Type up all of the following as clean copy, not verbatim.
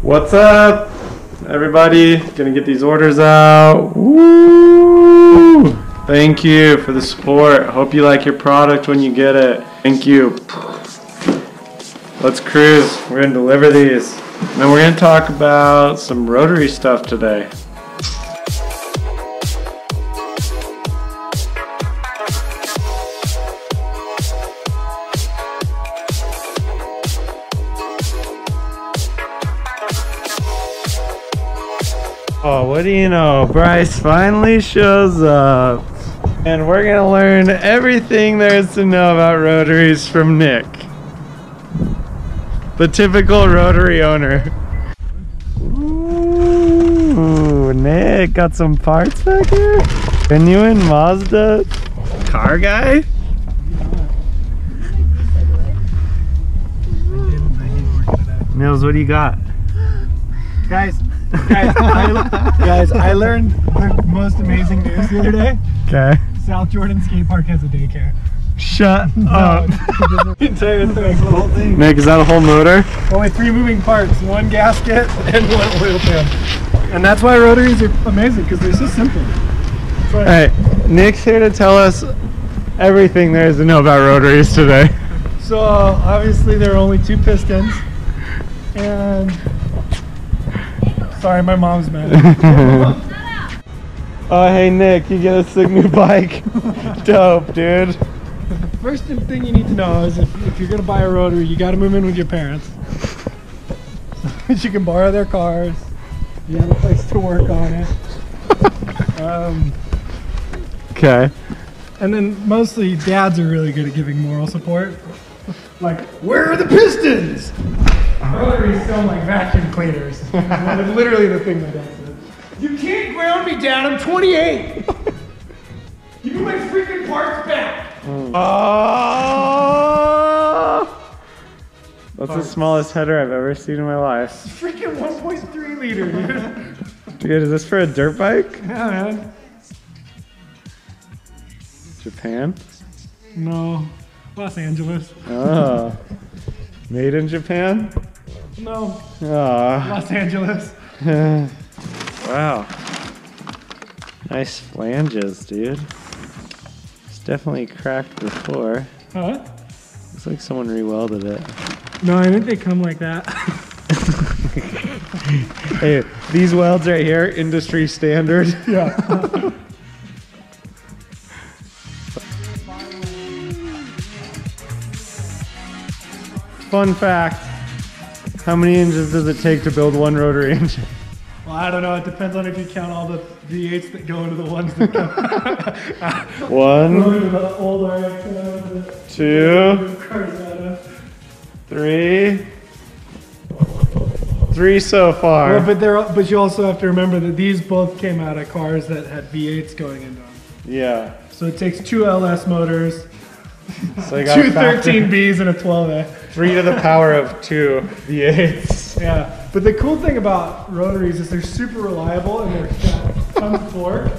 What's up, everybody? Gonna get these orders out. Woo! Thank you for the support. Hope you like your product when you get it. Thank you. Let's cruise. We're gonna deliver these. And then we're gonna talk about some Rotary stuff today. Oh, what do you know? Bryce finally shows up. And we're gonna learn everything there is to know about Rotaries from Nick. The typical Rotary owner. Ooh, Nick got some parts back here? Genuine Mazda car guy? Mills, what do you got? Guys, I learned the most amazing news the other day. Okay. South Jordan Skate Park has a daycare. Shut up. Entire thing. Nick, is that a whole motor? Only 3 moving parts, 1 gasket and 1 oil pan. And that's why Rotaries are amazing, because they're so simple. Alright, Nick's here to tell us everything there is to know about Rotaries today. So obviously there are only 2 pistons. And sorry, my mom's mad. Oh, hey Nick, you get a sick new bike. Dope, dude. First thing you need to know is if you're gonna buy a Rotary, you gotta move in with your parents. So you can borrow their cars. You have a place to work on it. Okay. And then mostly dads are really good at giving moral support. Like, where are the pistons? Rotaries sound like vacuum cleaners. That's literally the thing my dad said. You can't ground me, Dad. I'm 28. Give me my freaking parts back. That's the smallest header I've ever seen in my life. Freaking 1.3 liter, dude. Dude, is this for a dirt bike? Yeah, man. Japan? No. Los Angeles. Oh. Made in Japan? No. Oh. Los Angeles. Wow. Nice flanges, dude. It's definitely cracked before. Huh? Looks like someone re-welded it. No, I think they come like that. Hey, these welds right here, industry standard. Yeah. Fun fact, how many engines does it take to build one Rotary engine? Well, I don't know. It depends on if you count all the V8s that go into the ones that go. 1, the old RX, 2, 3. 3 so far. Well, but you also have to remember that these both came out of cars that had V8s going into them. Yeah. So it takes 2 LS motors, So you 2 13Bs, and a 12A. 3 to the power of 2 V8s. Yeah, but the cool thing about Rotaries is they're super reliable and they're got tons of torque.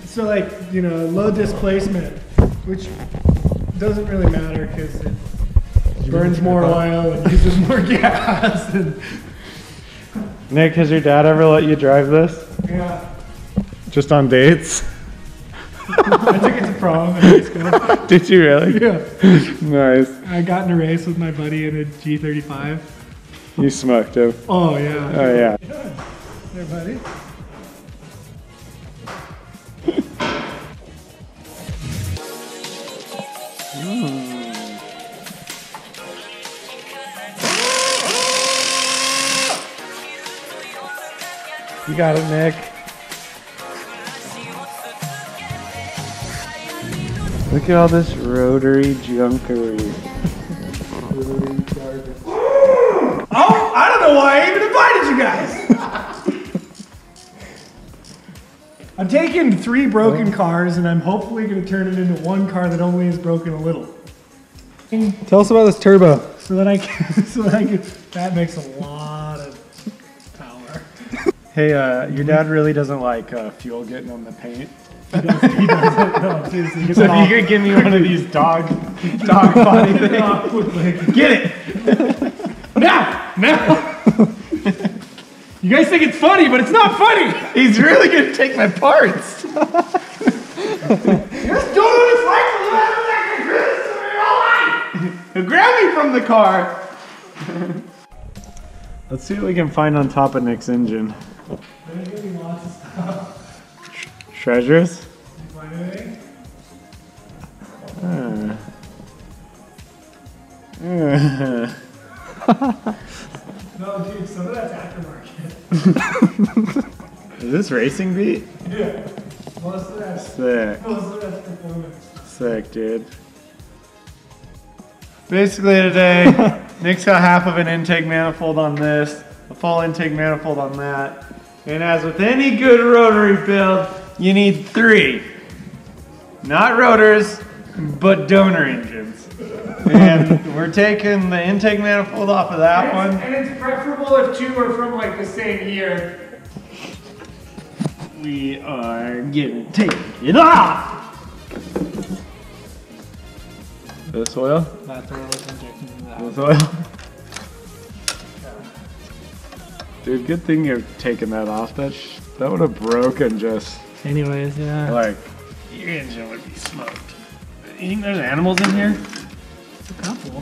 So like, you know, low displacement, which doesn't really matter because it burns more oil and uses more gas. And Nick, has your dad ever let you drive this? yeah. Just on dates? I took it to prom in high school. Did you really? Yeah. Nice. I got in a race with my buddy in a G35. You smoked him. Oh yeah. Oh yeah. There, buddy. You got it, Nick. Look at all this Rotary junkery. Oh, I don't know why I even invited you guys. I'm taking 3 broken cars and I'm hopefully going to turn it into 1 car that only is broken a little. Tell us about this turbo. So that I can, that makes a lot of power. Hey, your dad really doesn't like fuel getting on the paint. He doesn't. No, seriously. So if you could give me one of these dog body things. Get it! Now! You guys think it's funny, but it's not funny. He's really gonna take my parts. Just don't dislike the letter that can do this to me all life. He'll grab me from the car. Let's see what we can find on top of Nick's engine. There's gonna be lots of stuff. Treasures? You find anything? No, dude, some of that's aftermarket. Is this racing beat? Yeah. Most of that's performance. Sick, dude. Basically today, Nick's got half of an intake manifold on this, a full intake manifold on that. And as with any good rotary build, you need 3. Not rotors, but donor engines. And we're taking the intake manifold off of that one. And it's preferable if 2 are from like the same year. We are gonna take it off! This oil? That's what I was injecting into that. This oil? Dude, good thing you're taking that off. That would have broken just... Anyways, yeah. Like, your engine would be smoked. You think there's animals in here? A couple.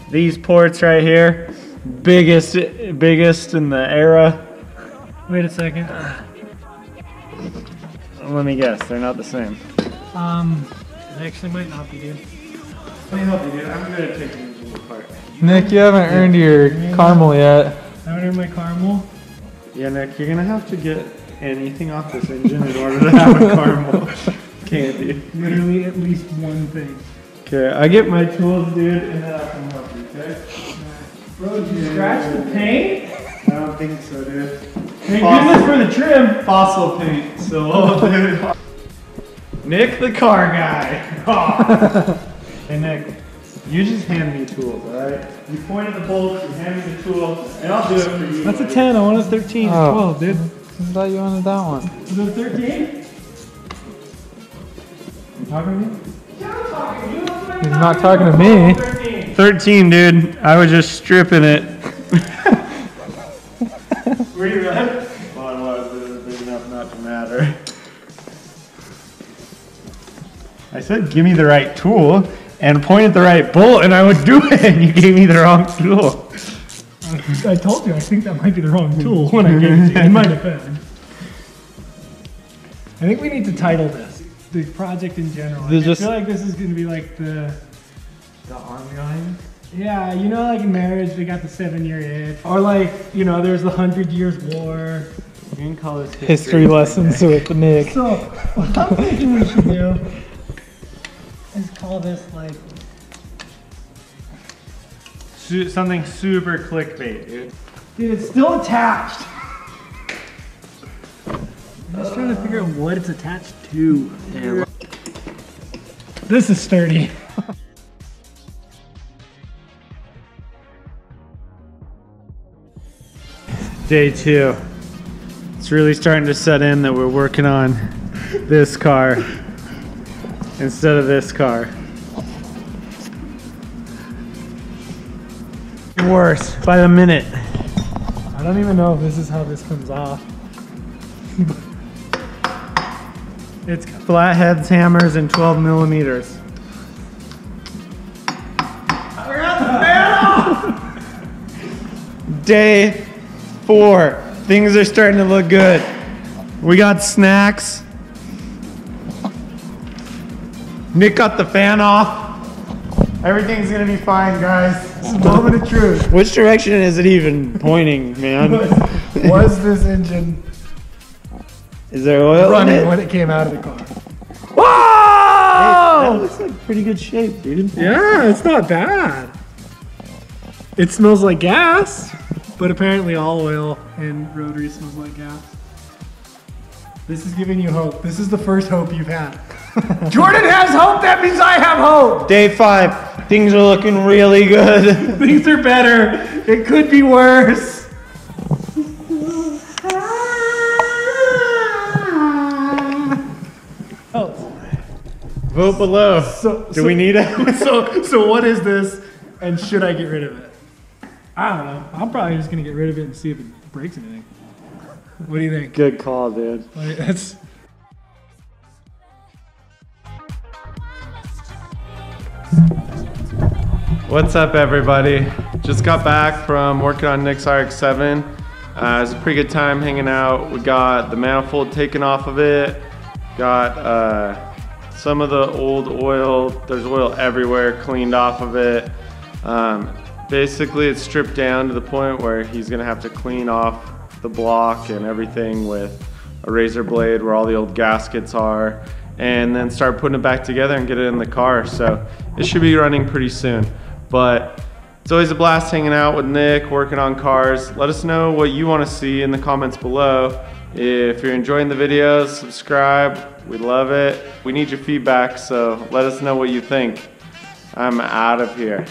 These ports right here, biggest in the era. Wait a second. Let me guess, they're not the same. They actually might not be, dude. Let me help you, dude. I'm gonna take the engine apart. Nick, you haven't earned your caramel yet. I haven't earned my caramel. Yeah, Nick, you're gonna have to get anything off this engine in order to have a caramel candy. Literally at least one thing. Okay, I get my tools, dude, and then I can help you, okay? Bro, did you scratch the paint? I don't think so, dude. Thank goodness for the trim. Fossil paint, so dude. Nick the car guy. Oh. Hey Nick, you just hand me tools, alright? You point at the bolts, you hand me the tool, and I'll do it for you. That's a 10, I want a 13. Oh. 12, dude. I thought you wanted that one. Is it a 13? You talking to me? Yeah, I'm talking to you. He's not talking to me. 13, dude. I was just stripping it. Were you right? Well, I was, but it was big enough not to matter. I said, give me the right tool and point at the right bolt, and I would do it, and you gave me the wrong tool. I told you, I think that might be the wrong tool when I gave it to you. In my defense. I think we need to title this, the project in general. Like, I feel like this is going to be like the ongoing? Yeah, you know, like in marriage, they got the 7-year itch. Or like, you know, there's the 100 Years War. You can call this History lessons with Nick. So, what I'm thinking we should do is call this like... something super clickbait, dude. Dude, it's still attached. I'm just trying to figure out what it's attached to. Yeah. This is sturdy. Day 2. It's really starting to set in that we're working on this car instead of this car. Worse by the minute. I don't even know if this is how this comes off. It's flatheads, hammers, and 12 millimeters. I got the fan off! Day 4. Things are starting to look good. We got snacks. Nick got the fan off. Everything's gonna be fine, guys. It's a moment of truth. Which direction is it even pointing, man? Was this engine Is there oil in running it? when it came out of the car? Whoa! That looks like pretty good shape, dude. Yeah, it's not bad. It smells like gas, but apparently all oil in Rotary smells like gas. This is giving you hope. This is the first hope you've had. Jordan has hope, that means I have hope. Day 5. Things are looking really good. Things are better. It could be worse. Oh. Vote below. Do we need it? So what is this, and should I get rid of it? I don't know. I'm probably just gonna get rid of it and see if it breaks anything. What do you think? Good call, dude. Like, that's What's up, everybody? Just got back from working on Nick's RX-7. It was a pretty good time hanging out. We got the manifold taken off of it. Got some of the old oil, there's oil everywhere, cleaned off of it. Basically, it's stripped down to the point where he's gonna have to clean off the block and everything with a razor blade where all the old gaskets are, and then start putting it back together and get it in the car. So it should be running pretty soon. But it's always a blast hanging out with Nick, working on cars. Let us know what you want to see in the comments below. If you're enjoying the videos, subscribe. We love it. We need your feedback, so let us know what you think. I'm out of here.